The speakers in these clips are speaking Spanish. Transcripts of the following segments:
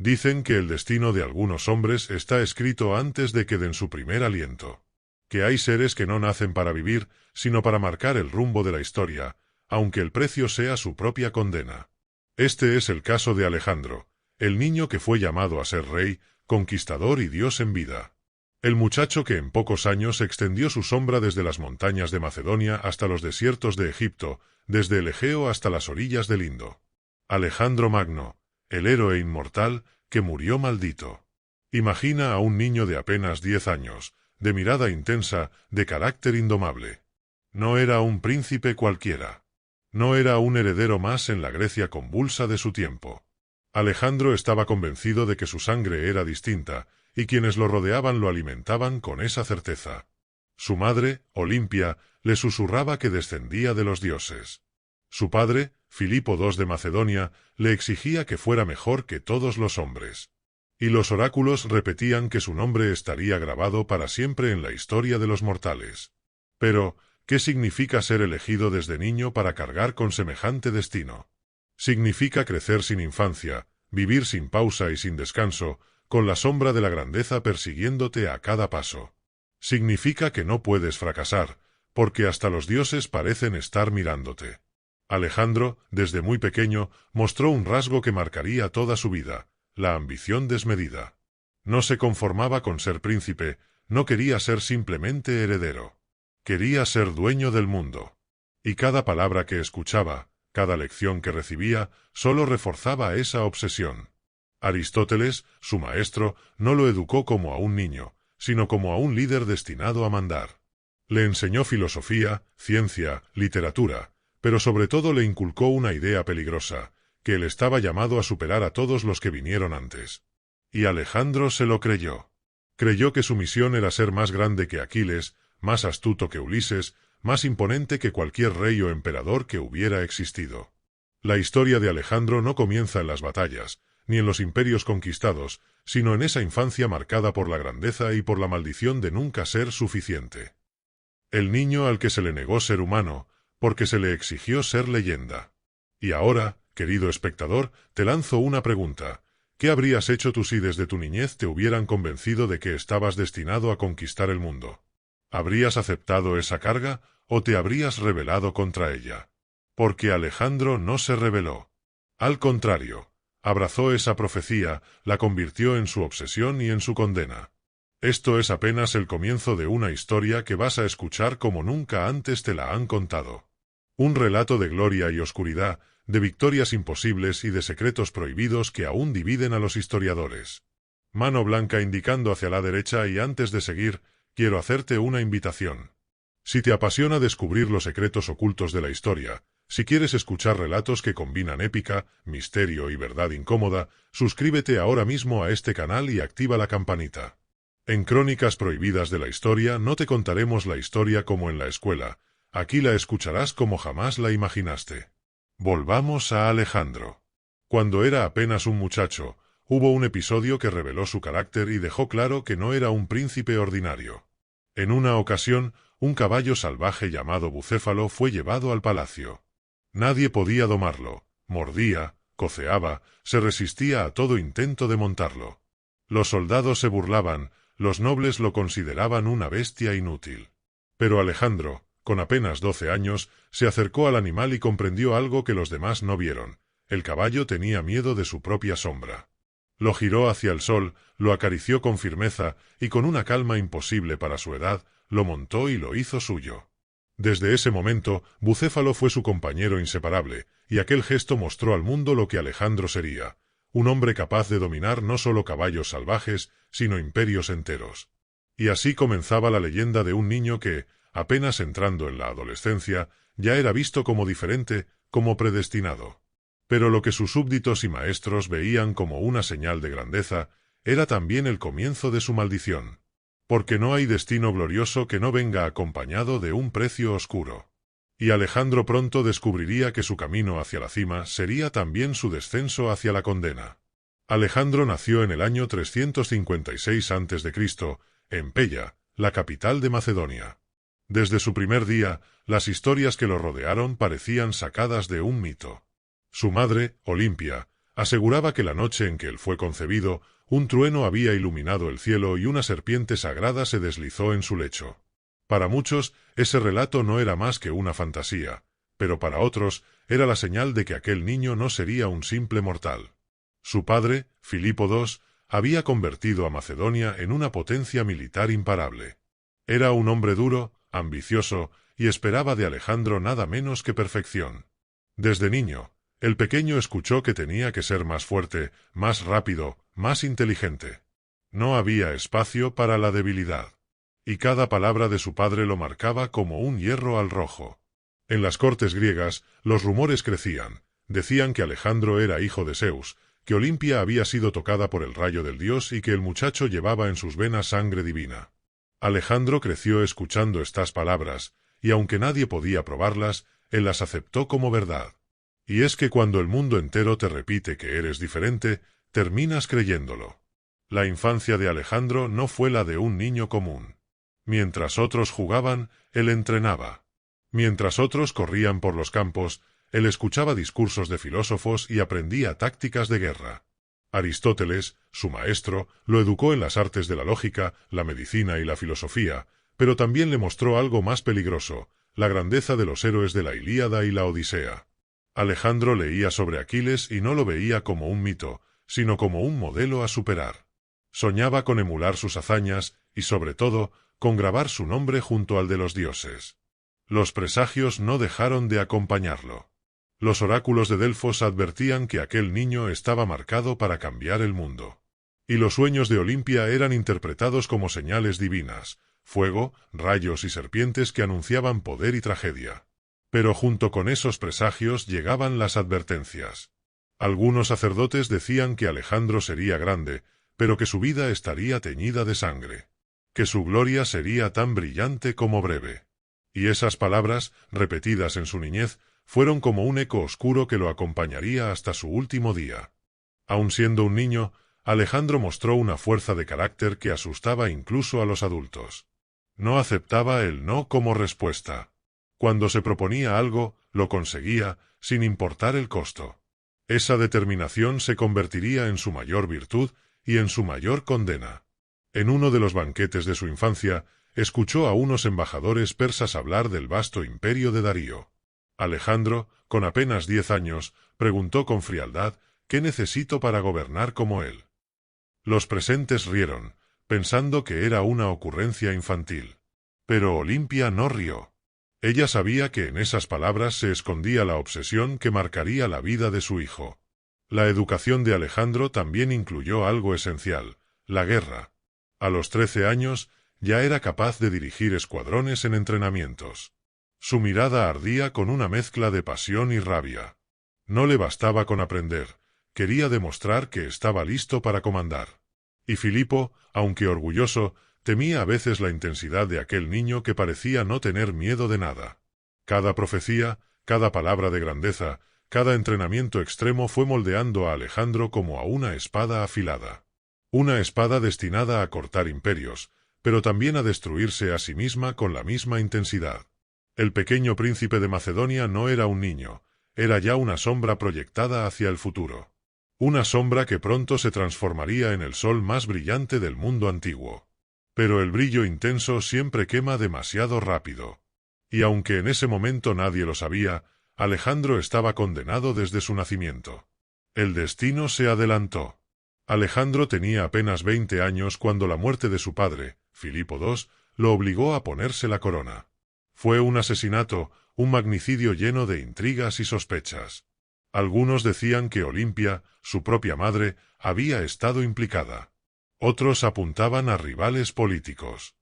Dicen que el destino de algunos hombres está escrito antes de que den su primer aliento. Que hay seres que no nacen para vivir, sino para marcar el rumbo de la historia, aunque el precio sea su propia condena. Este es el caso de Alejandro, el niño que fue llamado a ser rey, conquistador y dios en vida. El muchacho que en pocos años extendió su sombra desde las montañas de Macedonia hasta los desiertos de Egipto, desde el Egeo hasta las orillas del Indo. Alejandro Magno, el héroe inmortal que murió maldito. Imagina a un niño de apenas 10 años, de mirada intensa, de carácter indomable. No era un príncipe cualquiera. No era un heredero más en la Grecia convulsa de su tiempo. Alejandro estaba convencido de que su sangre era distinta, y quienes lo rodeaban lo alimentaban con esa certeza. Su madre, Olimpia, le susurraba que descendía de los dioses. Su padre, Filipo II de Macedonia, le exigía que fuera mejor que todos los hombres. Y los oráculos repetían que su nombre estaría grabado para siempre en la historia de los mortales. Pero, ¿qué significa ser elegido desde niño para cargar con semejante destino? Significa crecer sin infancia, vivir sin pausa y sin descanso, con la sombra de la grandeza persiguiéndote a cada paso. Significa que no puedes fracasar, porque hasta los dioses parecen estar mirándote. Alejandro, desde muy pequeño, mostró un rasgo que marcaría toda su vida, la ambición desmedida. No se conformaba con ser príncipe, no quería ser simplemente heredero. Quería ser dueño del mundo. Y cada palabra que escuchaba, cada lección que recibía, solo reforzaba esa obsesión. Aristóteles, su maestro, no lo educó como a un niño, sino como a un líder destinado a mandar. Le enseñó filosofía, ciencia, literatura, pero sobre todo le inculcó una idea peligrosa, que él estaba llamado a superar a todos los que vinieron antes. Y Alejandro se lo creyó. Creyó que su misión era ser más grande que Aquiles, más astuto que Ulises, más imponente que cualquier rey o emperador que hubiera existido. La historia de Alejandro no comienza en las batallas, ni en los imperios conquistados, sino en esa infancia marcada por la grandeza y por la maldición de nunca ser suficiente. El niño al que se le negó ser humano, porque se le exigió ser leyenda. Y ahora, querido espectador, te lanzo una pregunta. ¿Qué habrías hecho tú si desde tu niñez te hubieran convencido de que estabas destinado a conquistar el mundo? ¿Habrías aceptado esa carga o te habrías rebelado contra ella? Porque Alejandro no se rebeló. Al contrario, abrazó esa profecía, la convirtió en su obsesión y en su condena. Esto es apenas el comienzo de una historia que vas a escuchar como nunca antes te la han contado. Un relato de gloria y oscuridad, de victorias imposibles y de secretos prohibidos que aún dividen a los historiadores. Mano blanca indicando hacia la derecha y antes de seguir, quiero hacerte una invitación. Si te apasiona descubrir los secretos ocultos de la historia, si quieres escuchar relatos que combinan épica, misterio y verdad incómoda, suscríbete ahora mismo a este canal y activa la campanita. En Crónicas Prohibidas de la Historia no te contaremos la historia como en la escuela, aquí la escucharás como jamás la imaginaste. Volvamos a Alejandro. Cuando era apenas un muchacho, hubo un episodio que reveló su carácter y dejó claro que no era un príncipe ordinario. En una ocasión, un caballo salvaje llamado Bucéfalo fue llevado al palacio. Nadie podía domarlo, mordía, coceaba, se resistía a todo intento de montarlo. Los soldados se burlaban, los nobles lo consideraban una bestia inútil. Pero Alejandro, con apenas 12 años, se acercó al animal y comprendió algo que los demás no vieron. El caballo tenía miedo de su propia sombra. Lo giró hacia el sol, lo acarició con firmeza, y con una calma imposible para su edad, lo montó y lo hizo suyo. Desde ese momento, Bucéfalo fue su compañero inseparable, y aquel gesto mostró al mundo lo que Alejandro sería, un hombre capaz de dominar no solo caballos salvajes, sino imperios enteros. Y así comenzaba la leyenda de un niño que, apenas entrando en la adolescencia, ya era visto como diferente, como predestinado. Pero lo que sus súbditos y maestros veían como una señal de grandeza, era también el comienzo de su maldición. Porque no hay destino glorioso que no venga acompañado de un precio oscuro. Y Alejandro pronto descubriría que su camino hacia la cima sería también su descenso hacia la condena. Alejandro nació en el año 356 a.C., en Pella, la capital de Macedonia. Desde su primer día, las historias que lo rodearon parecían sacadas de un mito. Su madre, Olimpia, Aseguraba que la noche en que él fue concebido, un trueno había iluminado el cielo y una serpiente sagrada se deslizó en su lecho. Para muchos, ese relato no era más que una fantasía, pero para otros era la señal de que aquel niño no sería un simple mortal. Su padre, Filipo II, había convertido a Macedonia en una potencia militar imparable. Era un hombre duro, ambicioso, y esperaba de Alejandro nada menos que perfección. Desde niño, el pequeño escuchó que tenía que ser más fuerte, más rápido, más inteligente. No había espacio para la debilidad. Y cada palabra de su padre lo marcaba como un hierro al rojo. En las cortes griegas, los rumores crecían. Decían que Alejandro era hijo de Zeus, que Olimpia había sido tocada por el rayo del dios y que el muchacho llevaba en sus venas sangre divina. Alejandro creció escuchando estas palabras, y aunque nadie podía probarlas, él las aceptó como verdad. Y es que cuando el mundo entero te repite que eres diferente, terminas creyéndolo. La infancia de Alejandro no fue la de un niño común. Mientras otros jugaban, él entrenaba. Mientras otros corrían por los campos, él escuchaba discursos de filósofos y aprendía tácticas de guerra. Aristóteles, su maestro, lo educó en las artes de la lógica, la medicina y la filosofía, pero también le mostró algo más peligroso, la grandeza de los héroes de la Ilíada y la Odisea. Alejandro leía sobre Aquiles y no lo veía como un mito, sino como un modelo a superar. Soñaba con emular sus hazañas y, sobre todo, con grabar su nombre junto al de los dioses. Los presagios no dejaron de acompañarlo. Los oráculos de Delfos advertían que aquel niño estaba marcado para cambiar el mundo. Y los sueños de Olimpia eran interpretados como señales divinas, fuego, rayos y serpientes que anunciaban poder y tragedia. Pero junto con esos presagios llegaban las advertencias. Algunos sacerdotes decían que Alejandro sería grande, pero que su vida estaría teñida de sangre. Que su gloria sería tan brillante como breve. Y esas palabras, repetidas en su niñez, fueron como un eco oscuro que lo acompañaría hasta su último día. Aun siendo un niño, Alejandro mostró una fuerza de carácter que asustaba incluso a los adultos. No aceptaba el no como respuesta. Cuando se proponía algo, lo conseguía, sin importar el costo. Esa determinación se convertiría en su mayor virtud y en su mayor condena. En uno de los banquetes de su infancia, escuchó a unos embajadores persas hablar del vasto imperio de Darío. Alejandro, con apenas 10 años, preguntó con frialdad, ¿qué necesito para gobernar como él? Los presentes rieron, pensando que era una ocurrencia infantil. Pero Olimpia no rió. Ella sabía que en esas palabras se escondía la obsesión que marcaría la vida de su hijo. La educación de Alejandro también incluyó algo esencial, la guerra. A los 13 años, ya era capaz de dirigir escuadrones en entrenamientos. Su mirada ardía con una mezcla de pasión y rabia. No le bastaba con aprender, quería demostrar que estaba listo para comandar. Y Filipo, aunque orgulloso, temía a veces la intensidad de aquel niño que parecía no tener miedo de nada. Cada profecía, cada palabra de grandeza, cada entrenamiento extremo fue moldeando a Alejandro como a una espada afilada. Una espada destinada a cortar imperios, pero también a destruirse a sí misma con la misma intensidad. El pequeño príncipe de Macedonia no era un niño, era ya una sombra proyectada hacia el futuro. Una sombra que pronto se transformaría en el sol más brillante del mundo antiguo. Pero el brillo intenso siempre quema demasiado rápido. Y aunque en ese momento nadie lo sabía, Alejandro estaba condenado desde su nacimiento. El destino se adelantó. Alejandro tenía apenas 20 años cuando la muerte de su padre, Filipo II, lo obligó a ponerse la corona. Fue un asesinato, un magnicidio lleno de intrigas y sospechas. Algunos decían que Olimpia, su propia madre, había estado implicada. Otros apuntaban a rivales políticos.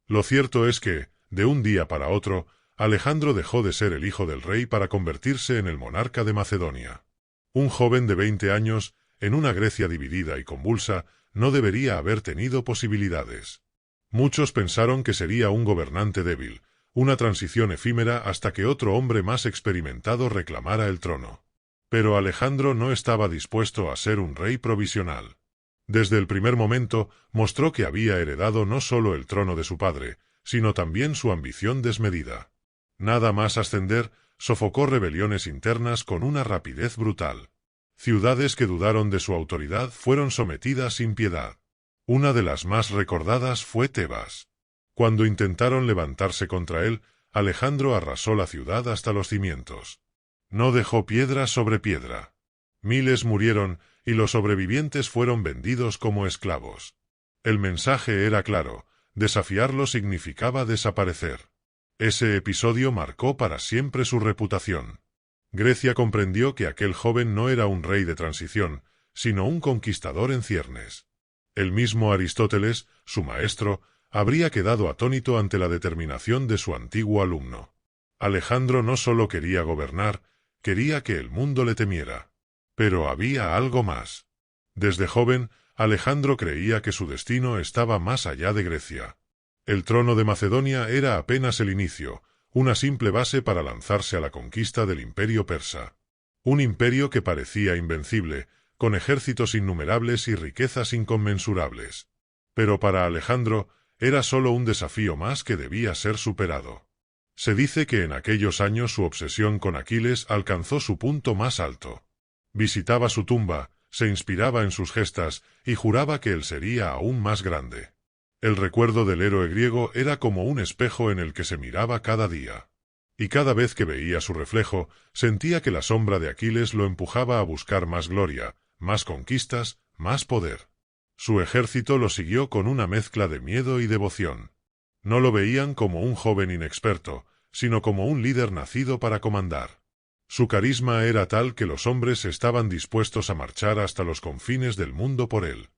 Lo cierto es que, de un día para otro, Alejandro dejó de ser el hijo del rey para convertirse en el monarca de Macedonia. Un joven de 20 años, en una Grecia dividida y convulsa, no debería haber tenido posibilidades. Muchos pensaron que sería un gobernante débil, una transición efímera hasta que otro hombre más experimentado reclamara el trono. Pero Alejandro no estaba dispuesto a ser un rey provisional. Desde el primer momento mostró que había heredado no solo el trono de su padre, sino también su ambición desmedida. Nada más ascender, sofocó rebeliones internas con una rapidez brutal. Ciudades que dudaron de su autoridad fueron sometidas sin piedad. Una de las más recordadas fue Tebas. Cuando intentaron levantarse contra él, Alejandro arrasó la ciudad hasta los cimientos. No dejó piedra sobre piedra. Miles murieron, y los sobrevivientes fueron vendidos como esclavos. El mensaje era claro: desafiarlo significaba desaparecer. Ese episodio marcó para siempre su reputación. Grecia comprendió que aquel joven no era un rey de transición, sino un conquistador en ciernes. El mismo Aristóteles, su maestro, habría quedado atónito ante la determinación de su antiguo alumno. Alejandro no solo quería gobernar, quería que el mundo le temiera. Pero había algo más. Desde joven, Alejandro creía que su destino estaba más allá de Grecia. El trono de Macedonia era apenas el inicio, una simple base para lanzarse a la conquista del imperio persa. Un imperio que parecía invencible, con ejércitos innumerables y riquezas inconmensurables. Pero para Alejandro, era solo un desafío más que debía ser superado. Se dice que en aquellos años su obsesión con Aquiles alcanzó su punto más alto. Visitaba su tumba, se inspiraba en sus gestas, y juraba que él sería aún más grande. El recuerdo del héroe griego era como un espejo en el que se miraba cada día. Y cada vez que veía su reflejo, sentía que la sombra de Aquiles lo empujaba a buscar más gloria, más conquistas, más poder. Su ejército lo siguió con una mezcla de miedo y devoción. No lo veían como un joven inexperto, sino como un líder nacido para comandar. Su carisma era tal que los hombres estaban dispuestos a marchar hasta los confines del mundo por él.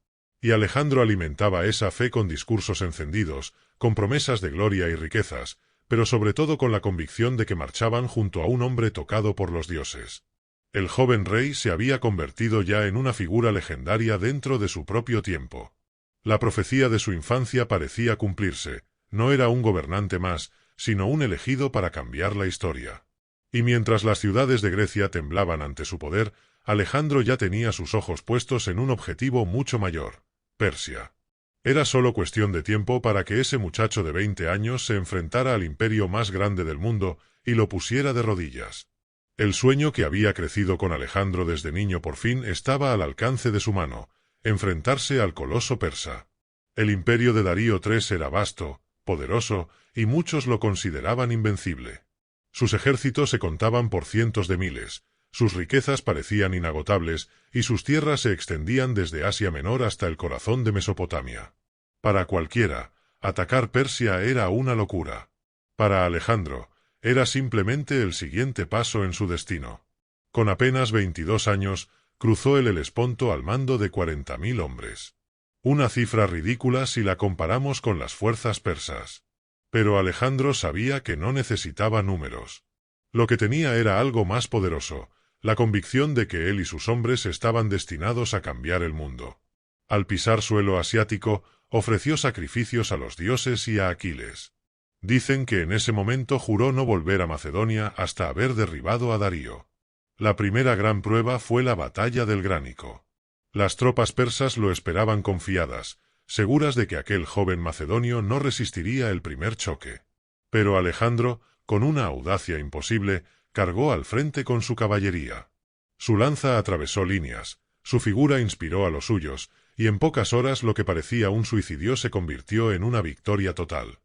Y Alejandro alimentaba esa fe con discursos encendidos, con promesas de gloria y riquezas, pero sobre todo con la convicción de que marchaban junto a un hombre tocado por los dioses. El joven rey se había convertido ya en una figura legendaria dentro de su propio tiempo. La profecía de su infancia parecía cumplirse: no era un gobernante más, sino un elegido para cambiar la historia. Y mientras las ciudades de Grecia temblaban ante su poder, Alejandro ya tenía sus ojos puestos en un objetivo mucho mayor: Persia. Era solo cuestión de tiempo para que ese muchacho de 20 años se enfrentara al imperio más grande del mundo y lo pusiera de rodillas. El sueño que había crecido con Alejandro desde niño por fin estaba al alcance de su mano: enfrentarse al coloso persa. El imperio de Darío III era vasto, poderoso, y muchos lo consideraban invencible. Sus ejércitos se contaban por cientos de miles, sus riquezas parecían inagotables, y sus tierras se extendían desde Asia Menor hasta el corazón de Mesopotamia. Para cualquiera, atacar Persia era una locura. Para Alejandro, era simplemente el siguiente paso en su destino. Con apenas 22 años, cruzó el Helesponto al mando de 40.000 hombres. Una cifra ridícula si la comparamos con las fuerzas persas. Pero Alejandro sabía que no necesitaba números. Lo que tenía era algo más poderoso: la convicción de que él y sus hombres estaban destinados a cambiar el mundo. Al pisar suelo asiático, ofreció sacrificios a los dioses y a Aquiles. Dicen que en ese momento juró no volver a Macedonia hasta haber derribado a Darío. La primera gran prueba fue la batalla del Gránico. Las tropas persas lo esperaban confiadas, seguras de que aquel joven macedonio no resistiría el primer choque. Pero Alejandro, con una audacia imposible, cargó al frente con su caballería. Su lanza atravesó líneas, su figura inspiró a los suyos, y en pocas horas lo que parecía un suicidio se convirtió en una victoria total.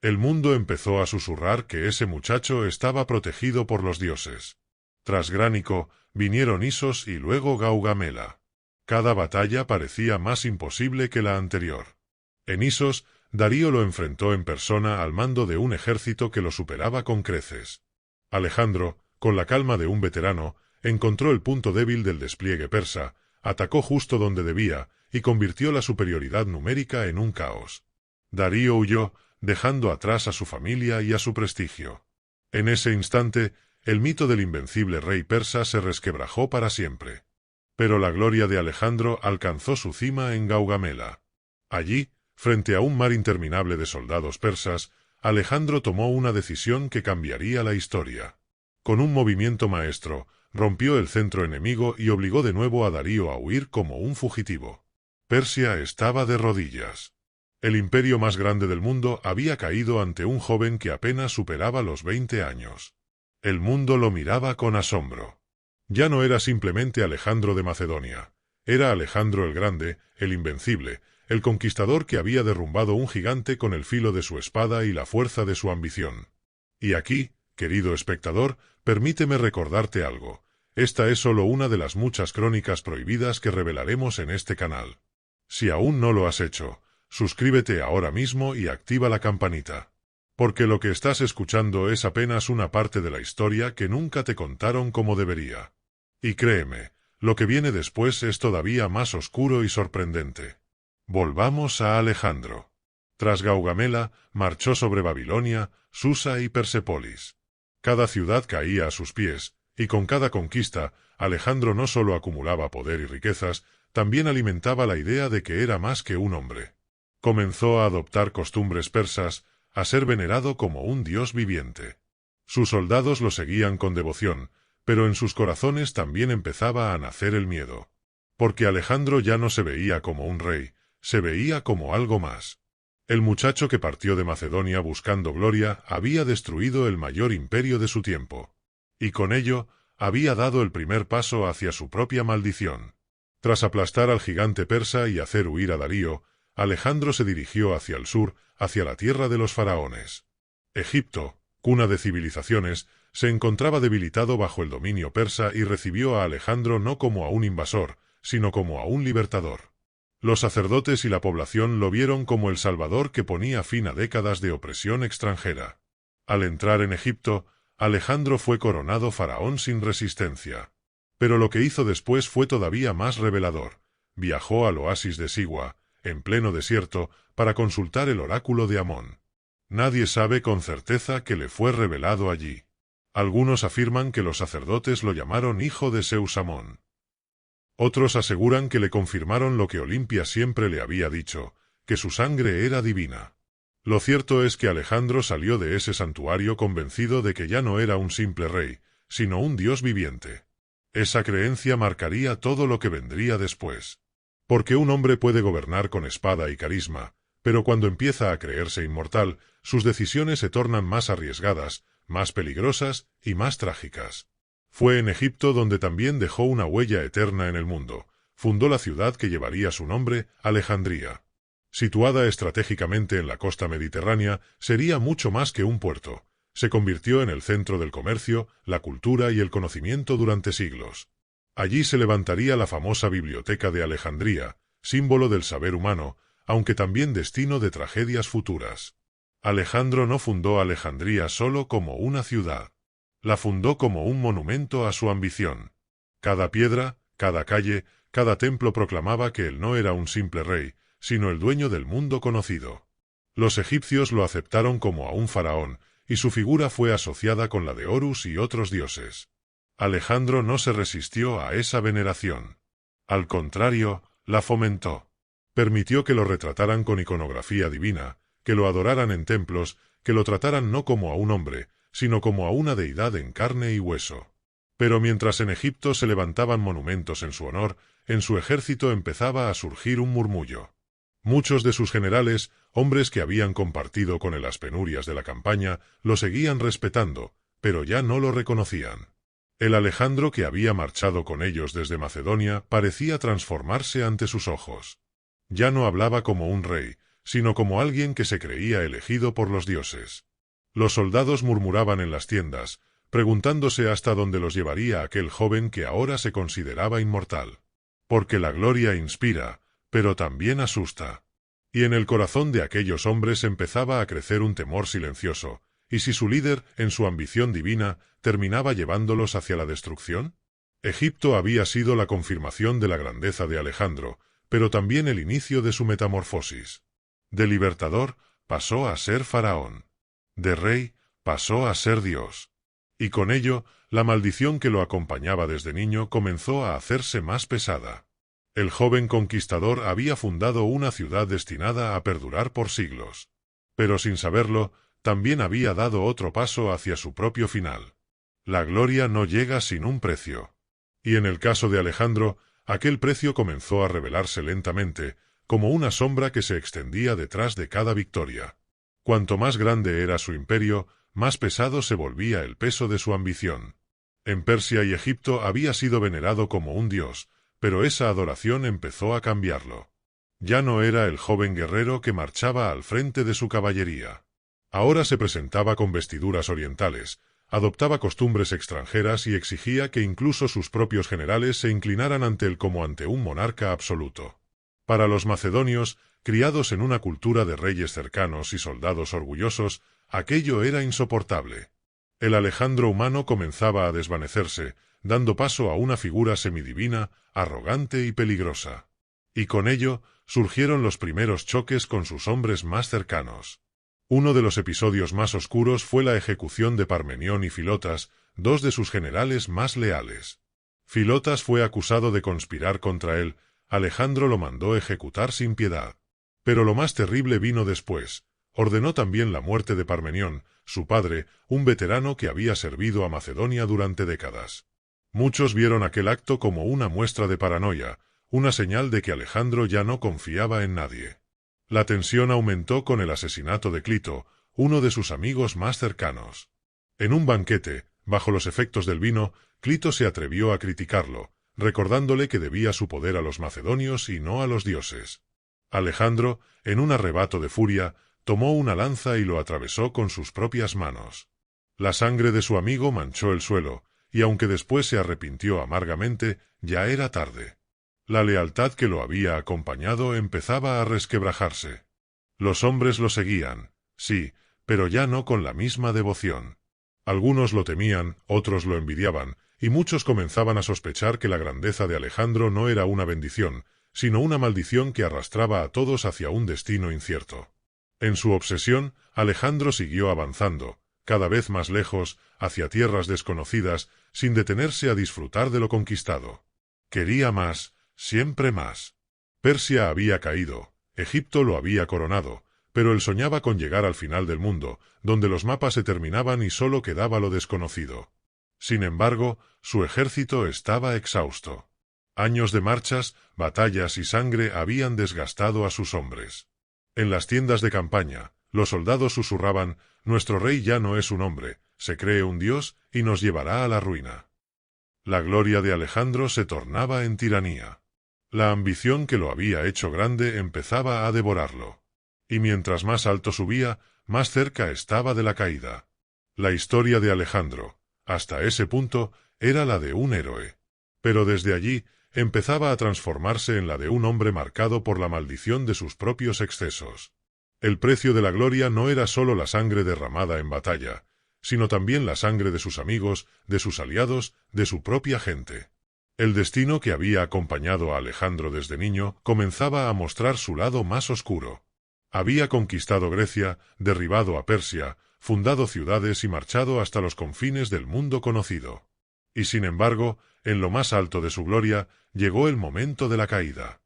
El mundo empezó a susurrar que ese muchacho estaba protegido por los dioses. Tras Gránico, vinieron Isos y luego Gaugamela. Cada batalla parecía más imposible que la anterior. En Isos, Darío lo enfrentó en persona al mando de un ejército que lo superaba con creces. Alejandro, con la calma de un veterano, encontró el punto débil del despliegue persa, atacó justo donde debía, y convirtió la superioridad numérica en un caos. Darío huyó, dejando atrás a su familia y a su prestigio. En ese instante, el mito del invencible rey persa se resquebrajó para siempre. Pero la gloria de Alejandro alcanzó su cima en Gaugamela. Allí, frente a un mar interminable de soldados persas, Alejandro tomó una decisión que cambiaría la historia. Con un movimiento maestro, rompió el centro enemigo y obligó de nuevo a Darío a huir como un fugitivo. Persia estaba de rodillas. El imperio más grande del mundo había caído ante un joven que apenas superaba los 20 años. El mundo lo miraba con asombro. Ya no era simplemente Alejandro de Macedonia. Era Alejandro el Grande, el Invencible, el conquistador que había derrumbado un gigante con el filo de su espada y la fuerza de su ambición. Y aquí, querido espectador, permíteme recordarte algo. Esta es solo una de las muchas crónicas prohibidas que revelaremos en este canal. Si aún no lo has hecho, suscríbete ahora mismo y activa la campanita. Porque lo que estás escuchando es apenas una parte de la historia que nunca te contaron como debería. Y créeme, lo que viene después es todavía más oscuro y sorprendente. Volvamos a Alejandro. Tras Gaugamela, marchó sobre Babilonia, Susa y Persépolis. Cada ciudad caía a sus pies, y con cada conquista, Alejandro no solo acumulaba poder y riquezas, también alimentaba la idea de que era más que un hombre. Comenzó a adoptar costumbres persas, a ser venerado como un dios viviente. Sus soldados lo seguían con devoción, pero en sus corazones también empezaba a nacer el miedo. Porque Alejandro ya no se veía como un rey, se veía como algo más. El muchacho que partió de Macedonia buscando gloria había destruido el mayor imperio de su tiempo. Y con ello, había dado el primer paso hacia su propia maldición. Tras aplastar al gigante persa y hacer huir a Darío, Alejandro se dirigió hacia el sur, hacia la tierra de los faraones. Egipto, cuna de civilizaciones, se encontraba debilitado bajo el dominio persa y recibió a Alejandro no como a un invasor, sino como a un libertador. Los sacerdotes y la población lo vieron como el salvador que ponía fin a décadas de opresión extranjera. Al entrar en Egipto, Alejandro fue coronado faraón sin resistencia. Pero lo que hizo después fue todavía más revelador. Viajó al oasis de Sigua, en pleno desierto, para consultar el oráculo de Amón. Nadie sabe con certeza que le fue revelado allí. Algunos afirman que los sacerdotes lo llamaron hijo de Zeus Amón. Otros aseguran que le confirmaron lo que Olimpia siempre le había dicho, que su sangre era divina. Lo cierto es que Alejandro salió de ese santuario convencido de que ya no era un simple rey, sino un dios viviente. Esa creencia marcaría todo lo que vendría después. Porque un hombre puede gobernar con espada y carisma, pero cuando empieza a creerse inmortal, sus decisiones se tornan más arriesgadas, más peligrosas y más trágicas. Fue en Egipto donde también dejó una huella eterna en el mundo. Fundó la ciudad que llevaría su nombre, Alejandría. Situada estratégicamente en la costa mediterránea, sería mucho más que un puerto. Se convirtió en el centro del comercio, la cultura y el conocimiento durante siglos. Allí se levantaría la famosa Biblioteca de Alejandría, símbolo del saber humano, aunque también destino de tragedias futuras. Alejandro no fundó Alejandría solo como una ciudad. La fundó como un monumento a su ambición. Cada piedra, cada calle, cada templo proclamaba que él no era un simple rey, sino el dueño del mundo conocido. Los egipcios lo aceptaron como a un faraón, y su figura fue asociada con la de Horus y otros dioses. Alejandro no se resistió a esa veneración. Al contrario, la fomentó. Permitió que lo retrataran con iconografía divina, que lo adoraran en templos, que lo trataran no como a un hombre, sino como a una deidad en carne y hueso. Pero mientras en Egipto se levantaban monumentos en su honor, en su ejército empezaba a surgir un murmullo. Muchos de sus generales, hombres que habían compartido con él las penurias de la campaña, lo seguían respetando, pero ya no lo reconocían. El Alejandro que había marchado con ellos desde Macedonia parecía transformarse ante sus ojos. Ya no hablaba como un rey, sino como alguien que se creía elegido por los dioses. Los soldados murmuraban en las tiendas, preguntándose hasta dónde los llevaría aquel joven que ahora se consideraba inmortal. Porque la gloria inspira, pero también asusta. Y en el corazón de aquellos hombres empezaba a crecer un temor silencioso, ¿y si su líder, en su ambición divina, terminaba llevándolos hacia la destrucción? Egipto había sido la confirmación de la grandeza de Alejandro, pero también el inicio de su metamorfosis. De libertador, pasó a ser faraón. De rey, pasó a ser Dios. Y con ello, la maldición que lo acompañaba desde niño comenzó a hacerse más pesada. El joven conquistador había fundado una ciudad destinada a perdurar por siglos. Pero sin saberlo, también había dado otro paso hacia su propio final. La gloria no llega sin un precio. Y en el caso de Alejandro, aquel precio comenzó a revelarse lentamente, como una sombra que se extendía detrás de cada victoria. Cuanto más grande era su imperio, más pesado se volvía el peso de su ambición. En Persia y Egipto había sido venerado como un dios, pero esa adoración empezó a cambiarlo. Ya no era el joven guerrero que marchaba al frente de su caballería. Ahora se presentaba con vestiduras orientales, adoptaba costumbres extranjeras y exigía que incluso sus propios generales se inclinaran ante él como ante un monarca absoluto. Para los macedonios, criados en una cultura de reyes cercanos y soldados orgullosos, aquello era insoportable. El Alejandro humano comenzaba a desvanecerse, dando paso a una figura semidivina, arrogante y peligrosa. Y con ello, surgieron los primeros choques con sus hombres más cercanos. Uno de los episodios más oscuros fue la ejecución de Parmenión y Filotas, dos de sus generales más leales. Filotas fue acusado de conspirar contra él, Alejandro lo mandó ejecutar sin piedad. Pero lo más terrible vino después. Ordenó también la muerte de Parmenión, su padre, un veterano que había servido a Macedonia durante décadas. Muchos vieron aquel acto como una muestra de paranoia, una señal de que Alejandro ya no confiaba en nadie. La tensión aumentó con el asesinato de Clito, uno de sus amigos más cercanos. En un banquete, bajo los efectos del vino, Clito se atrevió a criticarlo, recordándole que debía su poder a los macedonios y no a los dioses. Alejandro, en un arrebato de furia, tomó una lanza y lo atravesó con sus propias manos. La sangre de su amigo manchó el suelo, y aunque después se arrepintió amargamente, ya era tarde. La lealtad que lo había acompañado empezaba a resquebrajarse. Los hombres lo seguían, sí, pero ya no con la misma devoción. Algunos lo temían, otros lo envidiaban, y muchos comenzaban a sospechar que la grandeza de Alejandro no era una bendición, sino una maldición que arrastraba a todos hacia un destino incierto. En su obsesión, Alejandro siguió avanzando, cada vez más lejos, hacia tierras desconocidas, sin detenerse a disfrutar de lo conquistado. Quería más, siempre más. Persia había caído, Egipto lo había coronado, pero él soñaba con llegar al final del mundo, donde los mapas se terminaban y solo quedaba lo desconocido. Sin embargo, su ejército estaba exhausto. Años de marchas, batallas y sangre habían desgastado a sus hombres. En las tiendas de campaña, los soldados susurraban: «Nuestro rey ya no es un hombre, se cree un dios y nos llevará a la ruina». La gloria de Alejandro se tornaba en tiranía. La ambición que lo había hecho grande empezaba a devorarlo. Y mientras más alto subía, más cerca estaba de la caída. La historia de Alejandro, hasta ese punto, era la de un héroe. Pero desde allí, empezaba a transformarse en la de un hombre marcado por la maldición de sus propios excesos. El precio de la gloria no era solo la sangre derramada en batalla, sino también la sangre de sus amigos, de sus aliados, de su propia gente. El destino que había acompañado a Alejandro desde niño comenzaba a mostrar su lado más oscuro. Había conquistado Grecia, derribado a Persia, fundado ciudades y marchado hasta los confines del mundo conocido. Y sin embargo, en lo más alto de su gloria, llegó el momento de la caída.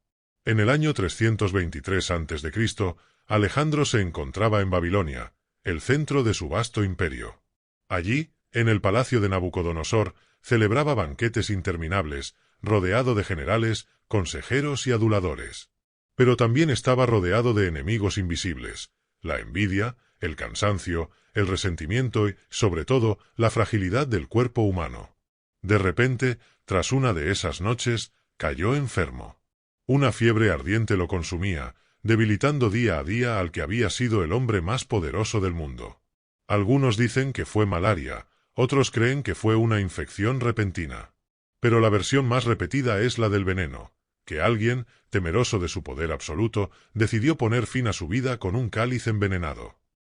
En el año 323 a.C., Alejandro se encontraba en Babilonia, el centro de su vasto imperio. Allí, en el palacio de Nabucodonosor, celebraba banquetes interminables, rodeado de generales, consejeros y aduladores. Pero también estaba rodeado de enemigos invisibles: la envidia, el cansancio, el resentimiento y, sobre todo, la fragilidad del cuerpo humano. De repente, tras una de esas noches, cayó enfermo. Una fiebre ardiente lo consumía, debilitando día a día al que había sido el hombre más poderoso del mundo. Algunos dicen que fue malaria, otros creen que fue una infección repentina. Pero la versión más repetida es la del veneno, que alguien, temeroso de su poder absoluto, decidió poner fin a su vida con un cáliz envenenado.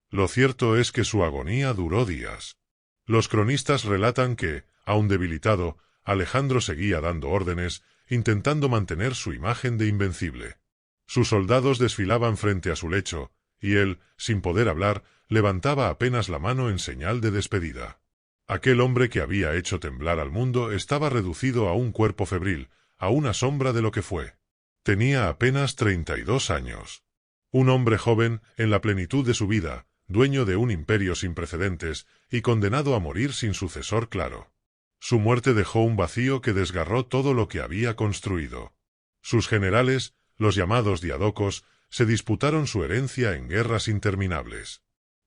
Lo cierto es que su agonía duró días. Los cronistas relatan que, aun debilitado, Alejandro seguía dando órdenes, intentando mantener su imagen de invencible. Sus soldados desfilaban frente a su lecho, y él, sin poder hablar, levantaba apenas la mano en señal de despedida. Aquel hombre que había hecho temblar al mundo estaba reducido a un cuerpo febril, a una sombra de lo que fue. Tenía apenas 32 años. Un hombre joven, en la plenitud de su vida, dueño de un imperio sin precedentes, y condenado a morir sin sucesor claro. Su muerte dejó un vacío que desgarró todo lo que había construido. Sus generales, los llamados diadocos, se disputaron su herencia en guerras interminables.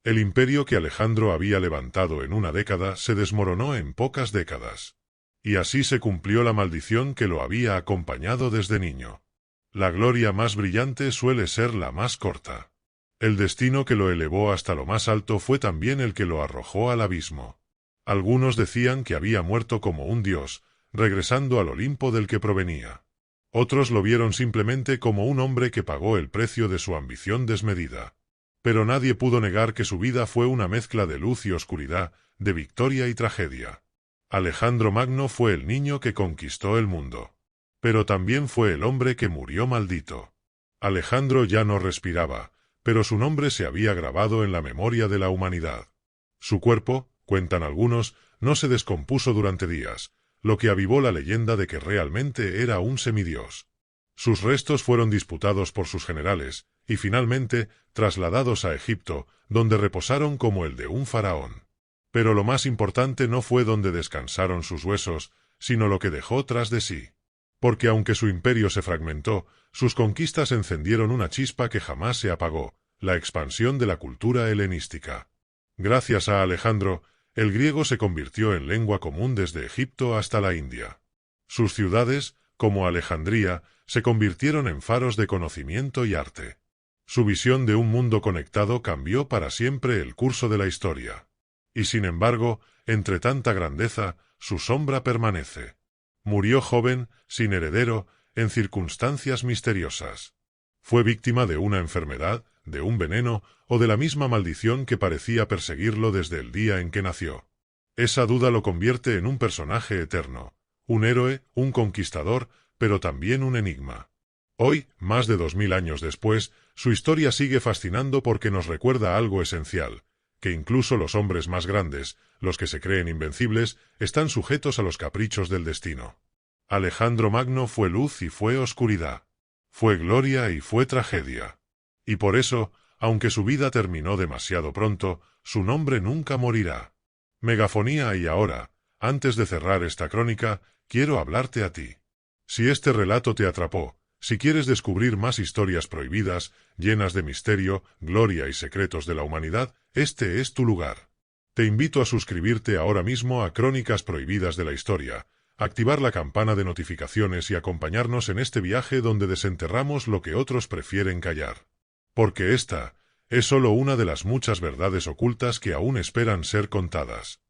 El imperio que Alejandro había levantado en una década se desmoronó en pocas décadas. Y así se cumplió la maldición que lo había acompañado desde niño. La gloria más brillante suele ser la más corta. El destino que lo elevó hasta lo más alto fue también el que lo arrojó al abismo. Algunos decían que había muerto como un dios, regresando al Olimpo del que provenía. Otros lo vieron simplemente como un hombre que pagó el precio de su ambición desmedida. Pero nadie pudo negar que su vida fue una mezcla de luz y oscuridad, de victoria y tragedia. Alejandro Magno fue el niño que conquistó el mundo. Pero también fue el hombre que murió maldito. Alejandro ya no respiraba, pero su nombre se había grabado en la memoria de la humanidad. Su cuerpo, cuentan algunos, no se descompuso durante días, lo que avivó la leyenda de que realmente era un semidios. Sus restos fueron disputados por sus generales, y finalmente trasladados a Egipto, donde reposaron como el de un faraón. Pero lo más importante no fue donde descansaron sus huesos, sino lo que dejó tras de sí. Porque aunque su imperio se fragmentó, sus conquistas encendieron una chispa que jamás se apagó, la expansión de la cultura helenística. Gracias a Alejandro, el griego se convirtió en lengua común desde Egipto hasta la India. Sus ciudades, como Alejandría, se convirtieron en faros de conocimiento y arte. Su visión de un mundo conectado cambió para siempre el curso de la historia. Y sin embargo, entre tanta grandeza, su sombra permanece. Murió joven, sin heredero, en circunstancias misteriosas. Fue víctima de una enfermedad, de un veneno, o de la misma maldición que parecía perseguirlo desde el día en que nació. Esa duda lo convierte en un personaje eterno, un héroe, un conquistador, pero también un enigma. Hoy, más de 2000 años después, su historia sigue fascinando porque nos recuerda algo esencial, que incluso los hombres más grandes, los que se creen invencibles, están sujetos a los caprichos del destino. Alejandro Magno fue luz y fue oscuridad. Fue gloria y fue tragedia. Y por eso, aunque su vida terminó demasiado pronto, su nombre nunca morirá. Megafonía y ahora, antes de cerrar esta crónica, quiero hablarte a ti. Si este relato te atrapó, si quieres descubrir más historias prohibidas, llenas de misterio, gloria y secretos de la humanidad, este es tu lugar. Te invito a suscribirte ahora mismo a Crónicas Prohibidas de la Historia, activar la campana de notificaciones y acompañarnos en este viaje donde desenterramos lo que otros prefieren callar. Porque esta es solo una de las muchas verdades ocultas que aún esperan ser contadas.